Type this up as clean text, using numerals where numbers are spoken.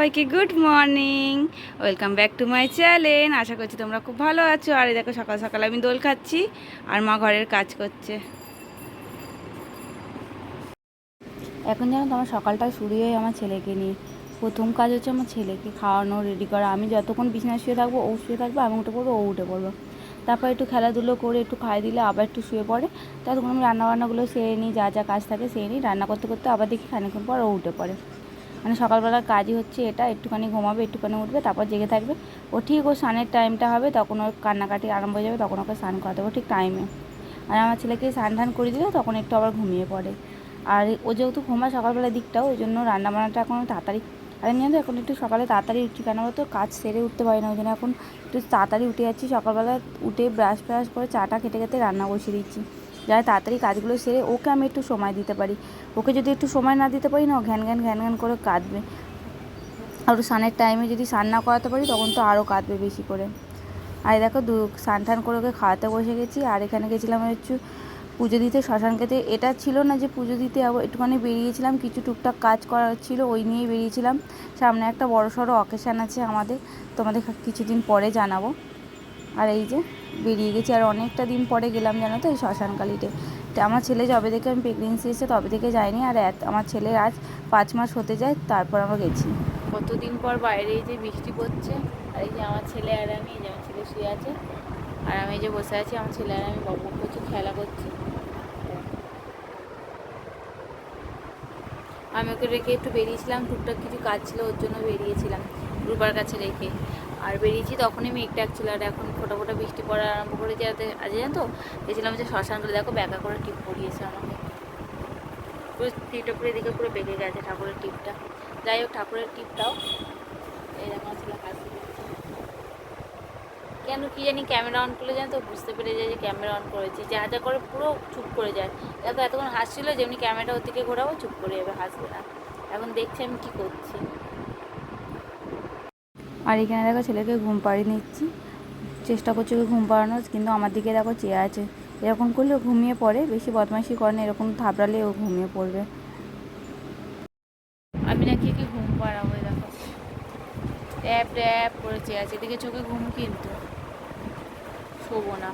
সবাইকে good morning, welcome back to my channel. আশা করছি তোমরা খুব ভালো আছো। আর এই দেখো সকাল সকাল আমি দোল খাচ্ছি আর মা ঘরের কাজ করছে। এখন জানো তো আমার সকালটা শুরু হয় আমার ছেলেকে নিয়ে। প্রথম কাজ হচ্ছে আমার ছেলেকে খাওয়ানো, রেডি করা। আমি যতক্ষণ বিছানায় শুয়ে থাকবো ও শুয়ে থাকবে, আমি উঠে পড়বো, ও উঠে পড়বো। তারপর একটু খেলাধুলো করে একটু খাইয়ে দিলে আবার একটু শুয়ে পড়ে। ততক্ষণ আমি রান্নাবান্নাগুলো সেরে নিই, যা যা কাজ থাকে সেরে নিই। রান্না করতে করতে আবার দেখি খানিকক্ষণ পর ও উঠে পড়ে। মানে সকালবেলার কাজই হচ্ছে এটা, একটুখানি ঘুমাবে, একটুখানি উঠবে, তারপর জেগে থাকবে। ও ঠিক ও স্নানের টাইমটা হবে তখন ওর কান্নাকাটি আরম্ভ হয়ে যাবে, তখন ওকে স্নান করাতে হবে ঠিক টাইমে। আর আমার ছেলেকে স্নান টান করে দিলে তখন একটু আবার ঘুমিয়ে পড়ে। আর ও যেহেতু ঘুমায় সকালবেলার দিকটাও, ওই জন্য রান্নাবান্নাটা এখন তাড়াতাড়ি। আর আমি জানো এখন একটু সকালে তাড়াতাড়ি উঠছি, কেন বলতো কাজ সেরে উঠতে পারি না, ওই জন্য এখন একটু তাড়াতাড়ি উঠে যাচ্ছি। সকালবেলা উঠে ব্রাশ ফ্রাশ করে চাটা খেতে খেতে রান্না বসিয়ে দিচ্ছি, যাতে তাড়াতাড়ি কাজগুলো সেরে ওকে আমি একটু সময় দিতে পারি। ওকে যদি একটু সময় না দিতে পারি না, ও ঘ্যান ঘ্যান ঘ্যান ঘ্যান করে কাঁদবে। আর স্নানের টাইমে যদি স্নান না করাতে পারি তখন তো আরও কাঁদবে বেশি করে। আর দেখো স্নান টান করে ওকে খাওয়াতে বসে গেছি। আর এখানে গেছিলাম একটু পুজো দিতে শ্মশানকেতে। এটা ছিল না যে পুজো দিতে যাবো, একটুখানি বেরিয়েছিলাম, কিছু টুকটাক কাজ করার ছিল ওই নিয়েই বেরিয়েছিলাম। সামনে একটা বড় সড়ো অকেশান আছে আমাদের, তোমাদের কিছুদিন পরে জানাবো। আর এই যে বেরিয়ে গেছি, আর অনেকটা দিন পরে গেলাম জানো তো এই শ্মশানকালীতে। তো আমার ছেলে যবে থেকে আমি প্রেগনেন্সি এসেছে তবে থেকে যাইনি। আর আমার ছেলের আজ 5 মাস হতে যায়, তারপর আমরা গেছি। কতদিন পর বাইরে এই যে বৃষ্টি পড়ছে, আর এই যে আমার ছেলে আর আমি, এই যে আমার ছেলে শুয়ে আছে আর আমি এই যে বসে আছি। আমার ছেলে আর আমি বক বক করছি, খেলা করছি। আমি ওকে রেখে একটু বেরিয়েছিলাম, টুকটাক কিছু কাজ ছিল ওর জন্য বেরিয়েছিলাম রূপার কাছে রেখে। আর বেরিয়েছি তখনই মেঘ ডাকছিল, আর এখন ফোটা ফোটা বৃষ্টি পড়া আরম্ভ করে যাতে আজ জানো তো গেছিলাম যে শ্মশানগুলো। দেখো ব্যাকা করে টিপ পরিয়েছে আমাকে, পুরো টিপটা পুরো এদিকে পুরো বেঁকে গেছে ঠাকুরের টিপটা। যাই হোক ঠাকুরের টিপটাও এই দেখো ছিল হাসি দিচ্ছে। কেন কি জানি ক্যামেরা অন করলে জানো তো বুঝতে পেরে যায় যে ক্যামেরা অন করেছি, যা যা করে পুরো চুপ করে যায়। দেখো এতক্ষণ হাসছিল, যেমনি ক্যামেরাটা ওর দিকে ঘোরাবো চুপ করে যাবে, হাসবে না। এখন দেখছি আমি কি করছি। আর এখানে দেখো ছেলেকে ঘুম পাড়িয়ে নিচ্ছি, চেষ্টা করছি ওকে ঘুম পাড়ানোর, কিন্তু আমার দিকে দেখো চেয়ে আছে। এরকম করলে ও ঘুমিয়ে পড়ে, বেশি বদমাইশি করে না, এরকম থাবড়ালে ও ঘুমিয়ে পড়বে। আমি নাকি কি ঘুম পাড়াবো, দেখো ট্যাপ ট্যাপ করে চেয়ে আছে, এদিকে চোখে ঘুম কিন্তু শোবো না।